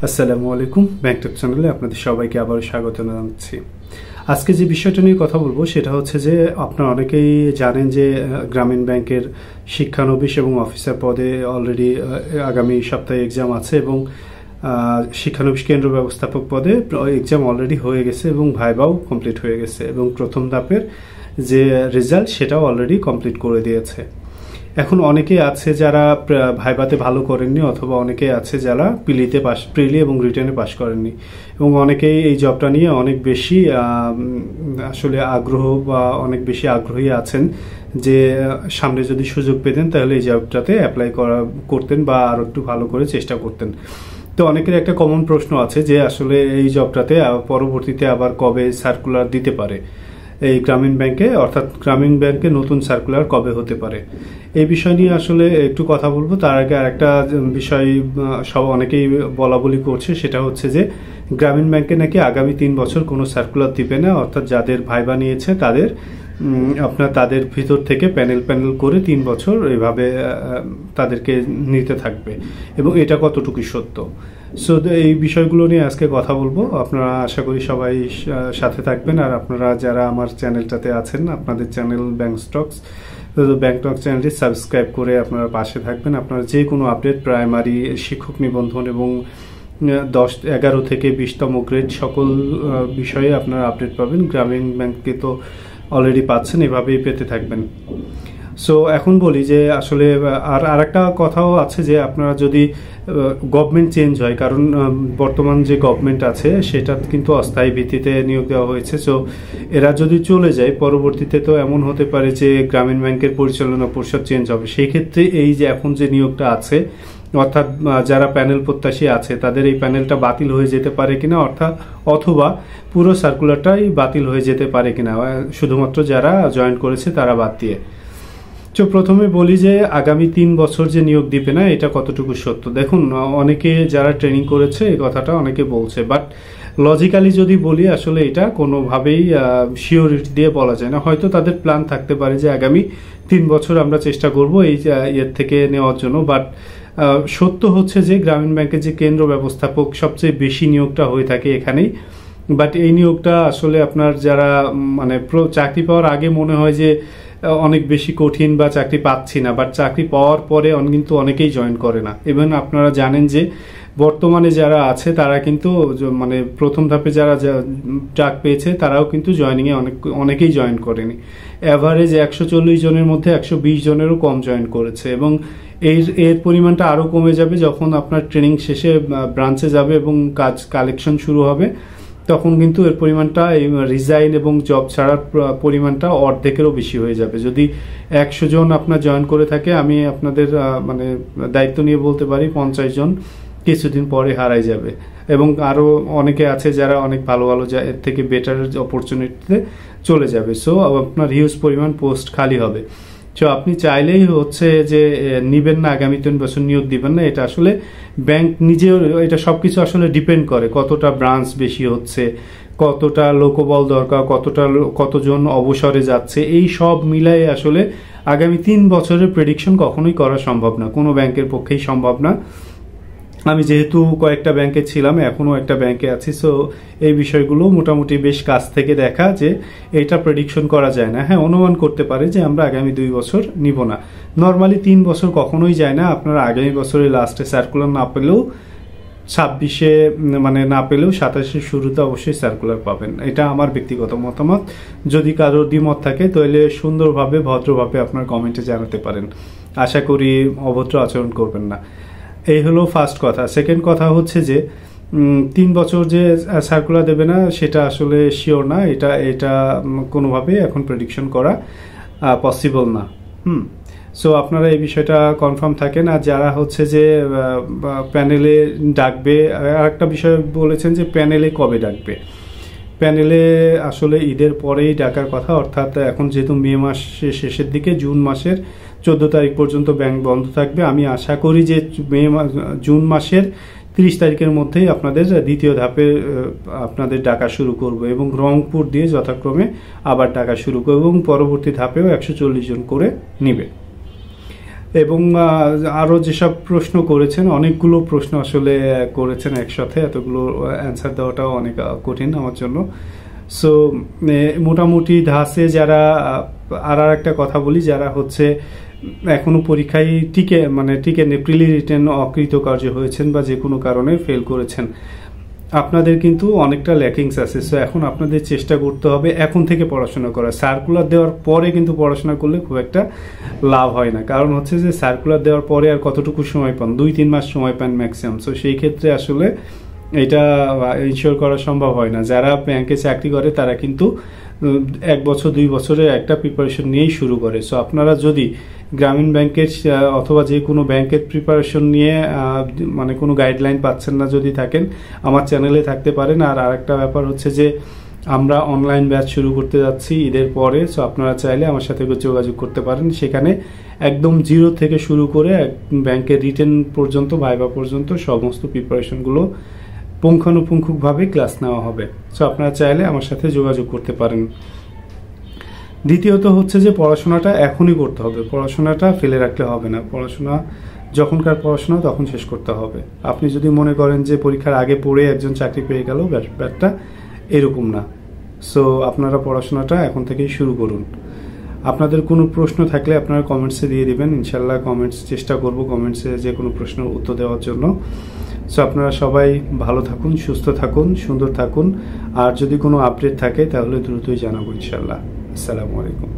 আসসালামু আলাইকুম। ব্যাংকটক চ্যানেলে আপনাদের সবাইকে আবারও স্বাগত জানাচ্ছি। আজকে যে বিষয়টা নিয়ে কথা বলবো সেটা হচ্ছে যে আপনারা অনেকেই জানেন যে গ্রামীণ ব্যাংকের শিক্ষানবিশ এবং অফিসার পদে অলরেডি আগামী সপ্তাহে এক্সাম আছে এবং শিক্ষানবিশ কেন্দ্র ব্যবস্থাপক পদে এক্সাম অলরেডি হয়ে গেছে এবং ভাইভাও কমপ্লিট হয়ে গেছে এবং প্রথম ধাপের যে রেজাল্ট সেটাও অলরেডি কমপ্লিট করে দিয়েছে। এখন অনেকে আছে যারা ভাইভাতে ভালো করেননি, অথবা অনেকে আছে যারা প্রিলি এবং রিটেনে পাশ করেননি, এবং অনেকেই এই জবটা নিয়ে অনেক বেশি আসলে আগ্রহ বা অনেক বেশি আগ্রহী আছেন যে সামনে যদি সুযোগ পেতেন তাহলে এই জবটাতে অ্যাপ্লাই করতেন বা আরও একটু ভালো করে চেষ্টা করতেন। তো অনেকের একটা কমন প্রশ্ন আছে যে আসলে এই জবটাতে পরবর্তীতে আবার কবে সার্কুলার দিতে পারে, এই গ্রামীণ ব্যাংকে, অর্থাৎ গ্রামীণ ব্যাংকে নতুন সার্কুলার কবে হতে পারে। এই বিষয় নিয়ে আসলে একটু কথা বলবো। তার আগে আরেকটা বিষয় অনেকেই বলা বলি করছে, সেটা হচ্ছে যে গ্রামীণ ব্যাংকে নাকি আগামী 3 বছর কোনো সার্কুলার দিবে না, অর্থাৎ যাদের ভাইবা নিয়েছে তাদের ভিতর থেকে প্যানেল করে 3 বছর এভাবে তাদেরকে নিতে থাকবে, এবং এটা কতটুকু সত্য। সো এই বিষয়গুলো নিয়ে আজকে কথা বলবো। আপনারা আশা করি সবাই সাথে থাকবেন। আর আপনারা যারা আমার চ্যানেলটাতে আছেন, আপনাদের চ্যানেল ব্যাংকটক চ্যানেলটি সাবস্ক্রাইব করে আপনারা পাশে থাকবেন। আপনারা যে কোনো আপডেট, প্রাইমারি, শিক্ষক নিবন্ধন এবং 11 থেকে 20তম গ্রেড সকল বিষয়ে আপনারা আপডেট পাবেন। গ্রামীণ ব্যাংকে তো অলরেডি পাচ্ছেন, এভাবেই পেতে থাকবেন। সো এখন বলি যে আসলে আর একটা কথাও আছে যে আপনারা যদি গভর্নমেন্ট চেঞ্জ হয়, কারণ বর্তমান যে গভর্নমেন্ট আছে সেটা কিন্তু অস্থায়ী ভিত্তিতে নিয়োগ দেওয়া হয়েছে। সো এরা যদি চলে যায় পরবর্তীতে, তো এমন হতে পারে যে গ্রামীণ ব্যাংকের পরিচালনা পরিষদ চেঞ্জ হবে। সেই ক্ষেত্রে এই যে এখন যে নিয়োগটা আছে, অর্থাৎ যারা প্যানেল প্রত্যাশী আছে তাদের এই প্যানেলটা বাতিল হয়ে যেতে পারে কিনা, অথবা পুরো সার্কুলারটাই বাতিল হয়ে যেতে পারে কিনা, শুধুমাত্র যারা জয়েন করেছে তারা বাদ দিয়ে। তো প্রথমে বলি যে আগামী 3 বছর যে নিয়োগ দিবে না, এটা কতটুকু সত্য। দেখুন, অনেকে যারা ট্রেনিং করেছে এই কথাটা অনেকে বলছে, বাট লজিক্যালি যদি বলি আসলে এটা কোনোভাবেই শিওরিটি দিয়ে বলা যায় না। হয়তো তাদের প্ল্যান থাকতে পারে যে আগামী 3 বছর আমরা চেষ্টা করব এই এর থেকে নেওয়ার জন্য, বাট সত্য হচ্ছে যে গ্রামীণ ব্যাংকের যে কেন্দ্র ব্যবস্থাপক সবচেয়ে বেশি নিয়োগটা হয়ে থাকে এখানেই। বাট এই নিয়োগটা আসলে আপনার যারা চাকরি পাওয়ার আগে মনে হয় যে অনেক বেশি কঠিন বা চাকরি পাচ্ছি না, বাট চাকরি পাওয়ার পরে কিন্তু অনেকেই জয়েন করে না। এবং আপনারা জানেন যে বর্তমানে যারা আছে তারা কিন্তু প্রথম ধাপে যারা ডাক পেয়েছে তারাও কিন্তু জয়েনিংয়ে অনেকেই জয়েন করেনি। অ্যাভারেজ 140 জনের মধ্যে 120 জনেরও কম জয়েন করেছে, এবং এর পরিমাণটা আরও কমে যাবে যখন আপনার ট্রেনিং শেষে ব্রাঞ্চে যাবে এবং কালেকশন শুরু হবে। তখন কিন্তু এর পরিমাণটা, রিজাইন এবং জব ছাড়ার পরিমাণটা অর্ধেকেরও বেশি হয়ে যাবে। যদি 100 জন আপনার জয়েন করে থাকে, আমি আপনাদের দায়িত্ব নিয়ে বলতে পারি 50 জন কিছুদিন পরে হারাই যাবে। এবং আরও অনেকে আছে যারা অনেক ভালো এর থেকে বেটার অপরচুনিটিতে চলে যাবে। সো আপনার হিউজ পরিমাণ পোস্ট খালি হবে। তো আপনি চাইলেই হচ্ছে যে নিবেন না, আগামী 3 বছর নিয়োগ দিবেন না। এটা আসলে ব্যাংক নিজেও, এটা সবকিছু আসলে ডিপেন্ড করে কতটা ব্রাঞ্চ বেশি হচ্ছে, কতটা লোকবল দরকার, কতজন অবসরে যাচ্ছে, এই সব মিলাই আসলে আগামী 3 বছরের প্রেডিকশন কখনোই করা সম্ভব না, কোনো ব্যাংকের পক্ষেই সম্ভব না। আমি যেহেতু কয়েকটা ব্যাংকে ছিলাম, এখনও একটা ব্যাংকে আছি, সো এই বিষয়গুলো মোটামুটি বেশ কাছ থেকে দেখা যে এটা প্রেডিকশন করা যায় না। হ্যাঁ, অনুমান করতে পারে যে আমরা আগামী 2 বছর নিব না। নর্মালি 3 বছর কখনোই যায় না। আপনারা আগামী বছরের লাস্টে সার্কুলার না পেলেও 26-এ না পেলেও 27-এর শুরুতে অবশ্যই সার্কুলার পাবেন। এটা আমার ব্যক্তিগত মতামত। যদি কারোর দ্বিমত থাকে তাহলে সুন্দরভাবে, ভদ্রভাবে আপনার কমেন্টে জানাতে পারেন। আশা করি অভদ্র আচরণ করবেন না। এই হলো ফার্স্ট কথা। সেকেন্ড কথা হচ্ছে যে 3 বছর যে সার্কুলার দেবে না সেটা আসলে শিওর না। এটা কোনোভাবে এখন প্রেডিকশন করা পসিবল না। সো আপনারা এই বিষয়টা কনফার্ম থাকেন। আর যারা হচ্ছে যে প্যানেলে ডাকবে, আর একটা বিষয় বলেছেন যে প্যানেলে কবে ডাকবে। প্যানেলে আসলে ঈদের পরেই ডাকার কথা, অর্থাৎ এখন যেহেতু মে মাসের শেষের দিকে, জুন মাসের 14 তারিখ পর্যন্ত ব্যাংক বন্ধ থাকবে। আমি আশা করি যে জুন মাসের 30 তারিখের মধ্যেই আপনাদের দ্বিতীয় ধাপে আপনাদের ডাকা শুরু করব, এবং রংপুর দিয়ে যথাক্রমে আবার ডাকা শুরু করব, এবং পরবর্তী ধাপেও 140 জন করে নিবে। এবং আরও যেসব প্রশ্ন করেছেন, অনেকগুলো প্রশ্ন আসলে করেছেন একসাথে, এতগুলো অ্যান্সার দেওয়াটাও অনেক কঠিন আমার জন্য। সো মোটামুটি ধাসে যারা, আর একটা কথা বলি, যারা হচ্ছে এখনো পরীক্ষায় টিকে প্রিলি রিটেন অকৃতকার্য হয়েছেন বা যে কোনো কারণে ফেল করেছেন, আপনাদের কিন্তু অনেকটা ল্যাকিংস আছে। সো এখন আপনাদের চেষ্টা করতে হবে এখন থেকে পড়াশোনা করা। সার্কুলার দেওয়ার পরে কিন্তু পড়াশোনা করলে খুব একটা লাভ হয় না, কারণ হচ্ছে যে সার্কুলার দেওয়ার পরে আর কতটুকু সময় পান, 2-3 মাস সময় পান ম্যাক্সিমাম। সো সেই ক্ষেত্রে আসলে এটা ইনশিওর করা সম্ভব হয় না। যারা ব্যাংকে চাকরি করে তারা কিন্তু 1 বছর 2 বছরের একটা প্রিপারেশন নিয়েই শুরু করে। সো আপনারা যদি গ্রামীণ ব্যাংকের অথবা যে কোনো ব্যাংকের প্রিপারেশন নিয়ে কোনো গাইডলাইন পাচ্ছেন না যদি থাকেন, আমার চ্যানেলে থাকতে পারেন। আর আরেকটা ব্যাপার হচ্ছে যে আমরা অনলাইন ব্যাচ শুরু করতে যাচ্ছি ঈদের পরে। সো আপনারা চাইলে আমার সাথে যোগাযোগ করতে পারেন। সেখানে একদম জিরো থেকে শুরু করে ব্যাংকের রিটেন পর্যন্ত, ভাইবা পর্যন্ত সমস্ত প্রিপারেশনগুলো পুঙ্খানুপুঙ্খভাবে ক্লাস নেওয়া হবে। সো আপনারা চাইলে আমার সাথে যোগাযোগ করতে পারেন। দ্বিতীয়ত হচ্ছে যে পড়াশোনাটা এখনই করতে হবে, পড়াশোনাটা ফেলে রাখলে হবে না। পড়াশোনা যখনকার পড়াশোনা তখন শেষ করতে হবে। আপনি যদি মনে করেন যে পরীক্ষার আগে পড়ে একজন চাকরি পেয়ে গেল, ব্যাপারটা এরকম না। সো আপনারা পড়াশোনাটা এখন থেকেই শুরু করুন। আপনাদের কোনো প্রশ্ন থাকলে আপনারা কমেন্টসে দিয়ে দিবেন, ইনশাল্লাহ চেষ্টা করব কমেন্টসে যে কোনো প্রশ্নের উত্তর দেওয়ার জন্য। সো আপনারা সবাই ভালো থাকুন, সুস্থ থাকুন, সুন্দর থাকুন। আর যদি কোনো আপডেট থাকে তাহলে দ্রুতই জানাবো ইনশাল্লাহ। আসসালামু আলাইকুম।